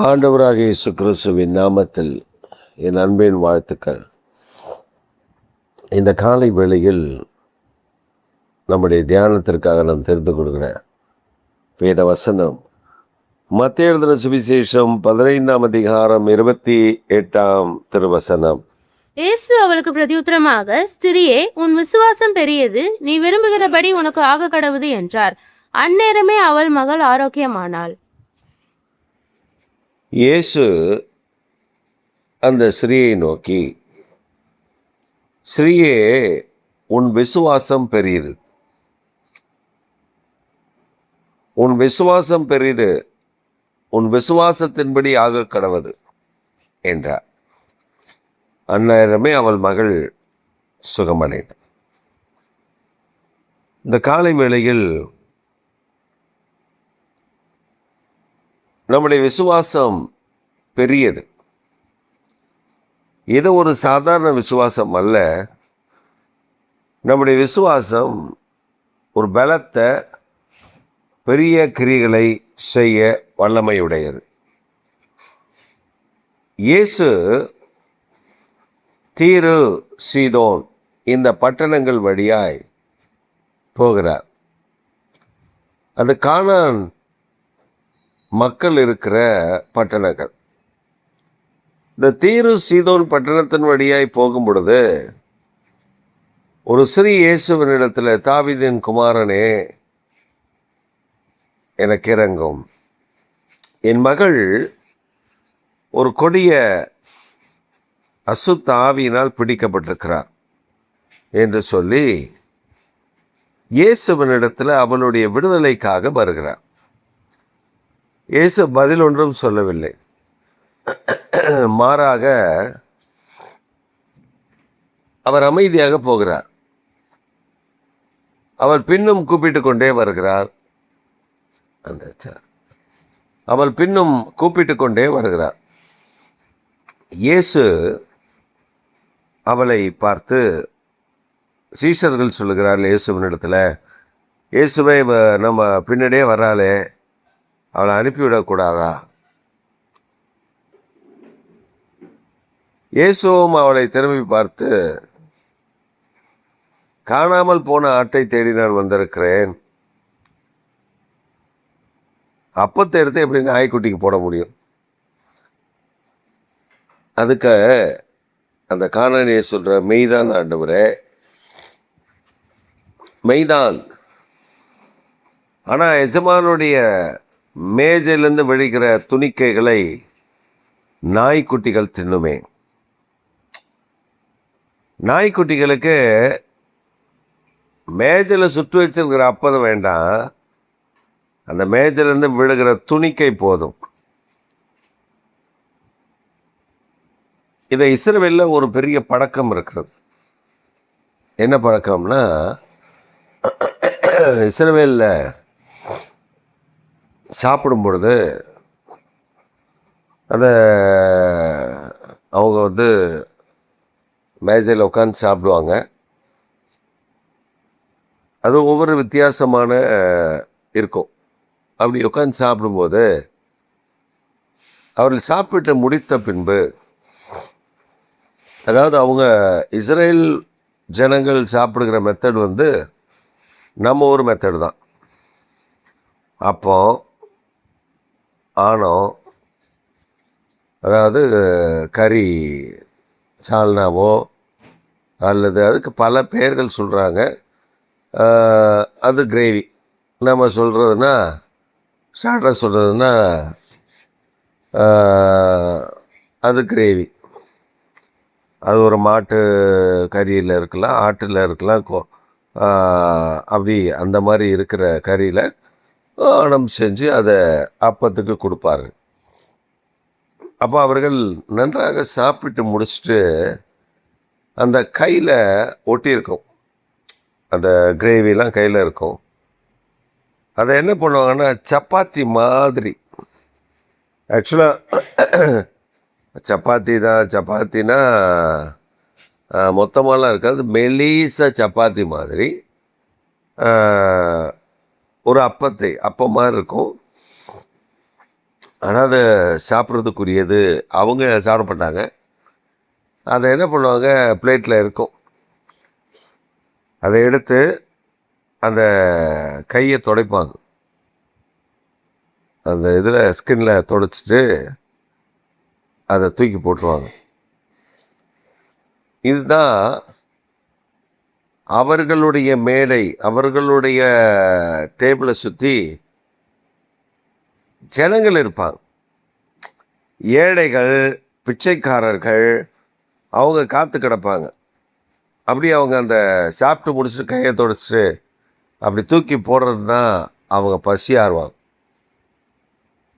ஆண்டவராக இயேசு கிறிஸ்துவின் நாமத்தில் என் அன்பின் வாழ்த்துக்கள். இந்த காலை வேளையில் நம்முடைய தியானத்திற்காக நான் தெரிந்து கொடுக்கிறேன் வேத வசனம் மத்தேயு எழுதின சுவிசேஷம் 15ஆம் அதிகாரம் 28ஆம் திருவசனம். இயேசு அவளுக்கு பிரதியுத்தரமாக, ஸ்திரியே, உன் விசுவாசம் பெரியது, நீ விரும்புகிறபடி உனக்கு ஆக கடவுது என்றார். அந்நேரமே அவள் மகள் ஆரோக்கியமானாள். இயேசு அந்த ஸ்திரியை நோக்கி, ஸ்திரியே, உன் விசுவாசம் பெரியது, உன் விசுவாசம் பெரிது, உன் விசுவாசத்தின்படி ஆக கடவது என்றார். அந்நேரமே அவள் மகள் சுகமடைந்தாள். இந்த காலை வேளையில் நம்முடைய விசுவாசம் பெரியது. இது ஒரு சாதாரண விசுவாசம் அல்ல. நம்முடைய விசுவாசம் ஒரு பலத்த பெரிய கிரியைகளை செய்ய வல்லமையுடையது. இயேசு தீரு, சீதோன் இந்த பட்டணங்கள் வழியாய் போகிறார். அது கானான் மக்கள் இருக்கிற பட்டணங்கள். இந்த தீரு சீதோன் பட்டணத்தின் வழியாய் போகும் பொழுது ஒரு சிறு இயேசுவினிடத்தில், தாவீதின் குமாரனே, எனக்கு இறங்கும், என் மகள் ஒரு கொடிய அசுத்த ஆவியினால் பிடிக்கப்பட்டிருக்கிறார் என்று சொல்லி இயேசுவினிடத்தில் அவளுடைய விடுதலைக்காக வருகிறார். இயேசு பதில் ஒன்றும் சொல்லவில்லை. மாறாக அவர் அமைதியாக போகிறார். அவள் பின்னும் கூப்பிட்டு கொண்டே வருகிறார். அவள் பின்னும் கூப்பிட்டு கொண்டே வருகிறார். இயேசு அவளை பார்த்து, சீஷர்கள் சொல்லுகிறார்கள் இயேசுவினிடத்தில், இயேசுவை நம்ம பின்னாடியே வர்றாளே, அவளை அனுப்பிவிடக்கூடாதா? இயேசுவும் அவளை திரும்பி பார்த்து, காணாமல் போன ஆட்டை தேடி நான் வந்திருக்கிறேன். அப்பத்தை எடுத்து எப்படி நாய்க்குட்டிக்கு போட முடியும்? அதுக்கு அந்த கானானியை சொல்ற, மெய்தான் ஆண்டவரே, மெய்தான். ஆனால் எஜமானுடைய மேஜையிலிருந்து விழுகிற துணிக்கைகளை நாய்க்குட்டிகள் தின்னுமே. நாய்க்குட்டிகளுக்கு மேஜையில் சுற்றி வச்சிருக்கிற அப்பதம் வேண்டாம், அந்த மேஜையிலேருந்து விழுகிற துணிக்கை போதும். இதை இஸ்ரவேலில் ஒரு பெரிய பழக்கம் இருக்கிறது. என்ன பழக்கம்னா, இஸ்ரவேலில் சாப்பிடும் பொழுது அந்த அவங்க மேஜையில் உட்காந்து சாப்பிடுவாங்க. அது ஒவ்வொரு வித்தியாசமான இருக்கும். அப்படி உட்காந்து சாப்பிடும்போது அவர்கள் சாப்பிட்டு முடித்த பின்பு, அதாவது அவங்க இஸ்ரேல் ஜனங்கள் சாப்பிடுகிற மெத்தட் நம்ம ஒரு மெத்தடு தான். அப்போ ஆணம், அதாவது கறி சால்னாவோ அல்லது அதுக்கு பல பெயர்கள் சொல்கிறாங்க. அது கிரேவி. நம்ம சொல்கிறதுனா, ஸ்டார்டர் சொல்கிறதுனா அது கிரேவி. அது ஒரு மாட்டு கறியில் இருக்கலாம், ஆட்டில் இருக்கலாம், அப்படி அந்த மாதிரி இருக்கிற கறியில் ஆணம் செஞ்சு அதை அப்பத்துக்கு கொடுப்பாரு. அப்போ அவர்கள் நன்றாக சாப்பிட்டு முடிச்சுட்டு அந்த கையில் ஒட்டியிருக்கும், அந்த கிரேவிலாம் கையில் இருக்கும். அதை என்ன பண்ணுவாங்கன்னா, சப்பாத்தி மாதிரி, ஆக்சுவலாக சப்பாத்தி தான். சப்பாத்தினா மொத்தமாலாம் இருக்காது, மெலிசா சப்பாத்தி மாதிரி ஒரு அப்பத்தை அப்பம் மாதிரி இருக்கும். ஆனால் அது சாப்பிட்றதுக்குரியது. அவங்க சாப்பிடப்பட்டாங்க. அதை என்ன பண்ணுவாங்க, பிளேட்டில் இருக்கும், அதை எடுத்து அந்த கையை துடைப்பாங்க. அந்த இதில் ஸ்கின்ல துடைச்சிட்டு அதை தூக்கி போட்டுருவாங்க. இதுதான் அவர்களுடைய மேடை. அவர்களுடைய டேபிளை சுற்றி ஜனங்கள் இருப்பாங்க. ஏழைகள், பிச்சைக்காரர்கள் அவங்க காத்து கிடப்பாங்க. அப்படி அவங்க அந்த சாப்பிட்டு முடிச்சுட்டு கையை துடைச்சிட்டு அப்படி தூக்கி போடுறது தான் அவங்க பசி ஆறுவாங்க.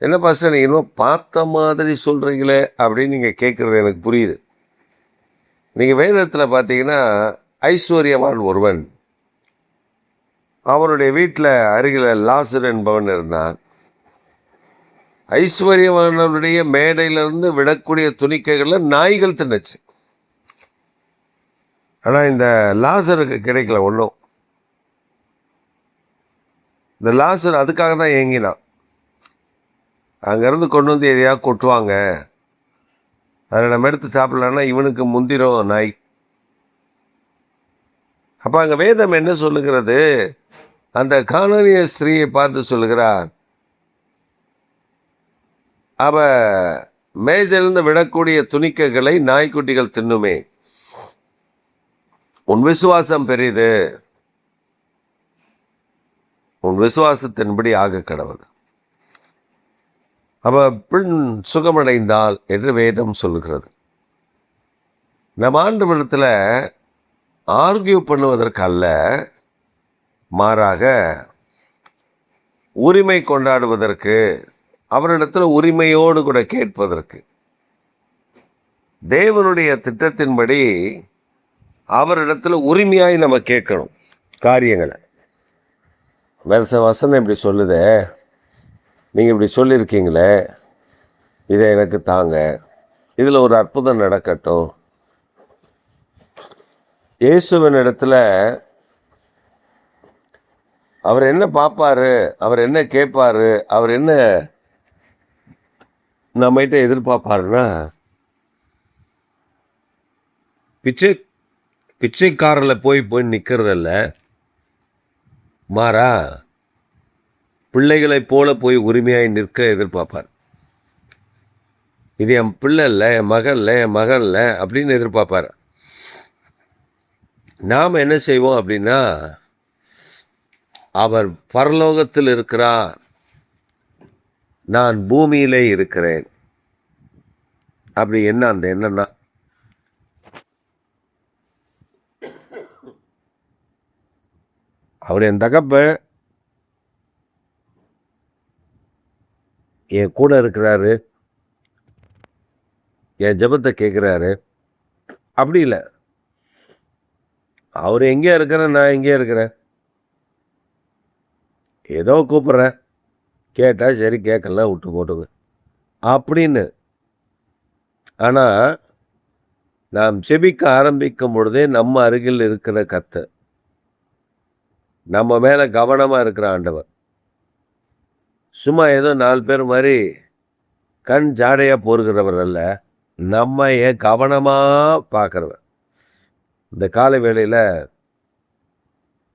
என்ன பசங்க நீங்கள் இன்னும் பார்த்த மாதிரி சொல்கிறீங்களே அப்படின்னு நீங்கள் கேட்குறது எனக்கு புரியுது. நீங்கள் வேதத்தில் பார்த்தீங்கன்னா ஐஸ்வர்யவான் ஒருவன், அவருடைய வீட்டில் அருகில் லாசர் என்பவன் இருந்தான். ஐஸ்வர்யவானுடைய மேடையிலிருந்து விடக்கூடிய துணிக்கைகளில் நாய்கள் தின்னுச்சு. ஆனால் இந்த லாசருக்கு கிடைக்கல ஒன்றும். இந்த லாசர் அதுக்காக தான் ஏங்கினான். அங்கேருந்து கொண்டு வந்து எதையா கொட்டுவாங்க, அதில் நம்ம எடுத்து சாப்பிட்லான்னா இவனுக்கு முந்திரும் நாய். அப்போ அங்கே வேதம் என்ன சொல்லுகிறது, அந்த கானானிய ஸ்திரீயை பார்த்து சொல்லுகிறார், அவ மேஜிலிருந்து விடக்கூடிய துணிக்கைகளை நாய்க்குட்டிகள் தின்னுமே, உன் விசுவாசம் பெரிது, உன் விசுவாசத்தின்படி ஆக கடவுள். அவ பெண் சுகமடைந்தாள் என்று வேதம் சொல்லுகிறது. நம் ஆண்டவரிடத்தில் ஆர்கியூ பண்ணுவதற்கு அல்ல, மாறாக உரிமை கொண்டாடுவதற்கு, அவரிடத்தில் உரிமையோடு கூட கேட்பதற்கு, தேவனுடைய திட்டத்தின்படி அவரிடத்தில் உரிமையாய் நம்ம கேட்கணும் காரியங்களை. வசனம் இப்படி சொல்லுதே, நீங்கள் இப்படி சொல்லியிருக்கீங்களே, இதை எனக்கு தாங்க, இதில் ஒரு அற்புதம் நடக்கட்டும். இயேசுவின் இடத்துல அவர் என்ன பார்ப்பாரு, அவர் என்ன கேட்பாரு, அவர் என்ன நம்மகிட்ட எதிர்பார்ப்பாருன்னா, பிச்சைக்காரில் போய் நிற்கிறதில்ல, மாறா பிள்ளைகளைப் போல போய் உரிமையாய் நிற்க எதிர்பார்ப்பார். இது என் பிள்ளை இல்லை, என் மகள் இல்லை, என் மகன் இல்லை அப்படின்னு எதிர்பார்ப்பார். நாம் என்ன செய்வோம் அப்படின்னா, அவர் பரலோகத்தில் இருக்கிறார், நான் பூமியிலே இருக்கிறேன், அப்படி என்ன அந்த எண்ணம் தான். அவர் என் தகப்ப என் கூட இருக்கிறாரு, என் ஜெபத்தை கேட்குறாரு, அப்படி இல்லை. அவர் எங்கேயா இருக்கிறேன், நான் எங்கேயா இருக்கிறேன், ஏதோ கூப்பிட்றேன், கேட்டால் சரி, கேட்கலாம் விட்டு போட்டுங்க அப்படின்னு. ஆனால் நாம் செபிக்க ஆரம்பிக்கும் பொழுதே நம்ம அருகில் இருக்கிற கர்த்தர், நம்ம மேலே கவனமாக இருக்கிற ஆண்டவர், சும்மா ஏதோ 4 பேர் மாதிரி கண் ஜாடையாக பொறுக்கிறவர் அல்ல, நம்ம ஏன் கவனமாக பார்க்குறவர். இந்த காலை வேளையில்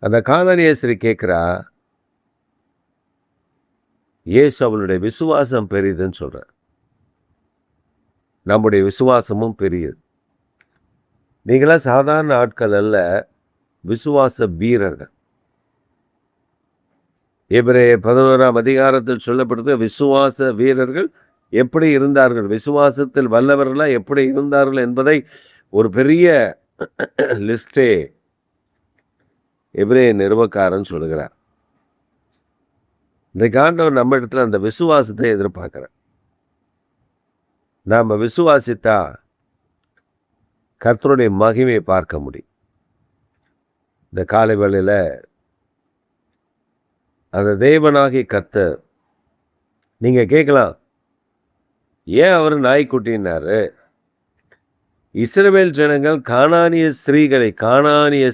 அந்த கானானிய ஸ்திரீ கேட்குறா, இயேசு அவளுடைய விசுவாசம் பெரியதுன்னு சொல்கிறார். நம்முடைய விசுவாசமும் பெரியது. நீங்களாம் சாதாரண ஆட்கள் அல்ல, விசுவாச வீரர்கள். எபிரேயர் 11ஆம் அதிகாரத்தில் சொல்லப்படுது, விசுவாச வீரர்கள் எப்படி இருந்தார்கள், விசுவாசத்தில் வல்லவர்களாக எப்படி இருந்தார்கள் என்பதை ஒரு பெரிய லிஸ்டே எபிரேய நிறுவக்காரன் சொல்லுகிறார். இன்றைக்கு ஆண்டவர் நம்ம இடத்துல அந்த விசுவாசத்தை எதிர்பார்க்கிறார். நாம் விசுவாசித்தா கர்த்தருடைய மகிமையை பார்க்க முடியும். இந்த காலை வேளையில் அந்த தேவனாகி கர்த்தர், நீங்கள் கேட்கலாம், ஏன் அவர் நாய்க்குட்டினாரு? இஸ்ரவேல் ஜனங்கள் கானானிய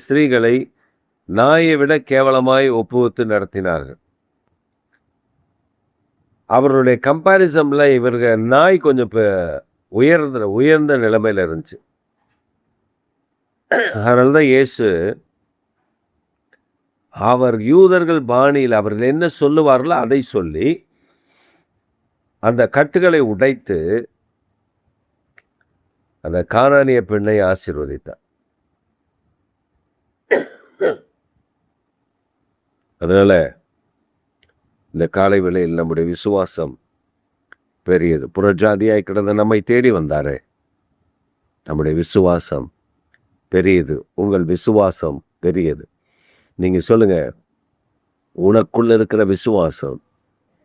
ஸ்திரீகளை நாயை விட கேவலமாய் ஒப்புவித்து நடத்தினார்கள். அவருடைய கம்பேரிசனில் இவர்கள் நாய் கொஞ்சம் உயர்ந்த நிலைமையில் இருந்துச்சு. அதனால தான் இயேசு அவர் யூதர்கள் பாணியில் அவர்கள் என்ன சொல்லுவார்களோ அதை சொல்லி அந்த கட்டுகளை உடைத்து அந்த கானானிய பெண்ணை ஆசீர்வதித்தார். அதனால இந்த காலை வேளையில் நம்முடைய விசுவாசம் பெரியது. புறஜாதியாய் கிடந்த நம்மை தேடி வந்தாரே, நம்முடைய விசுவாசம் பெரியது. உங்கள் விசுவாசம் பெரியது. நீங்க சொல்லுங்க, உனக்குள்ள இருக்கிற விசுவாசம்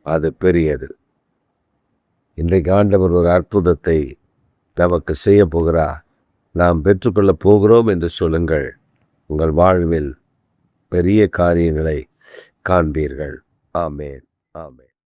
அது பெரியது. இன்றைக்கு ஆண்டவர் ஒரு அற்புதத்தை நமக்கு செய்ய போகிறார். நாம் பெற்றுக்கொள்ள போகிறோம் என்று சொல்லுங்கள். உங்கள் வாழ்வில் பெரிய காரியங்களை காண்பீர்கள். ஆமென், ஆமென்.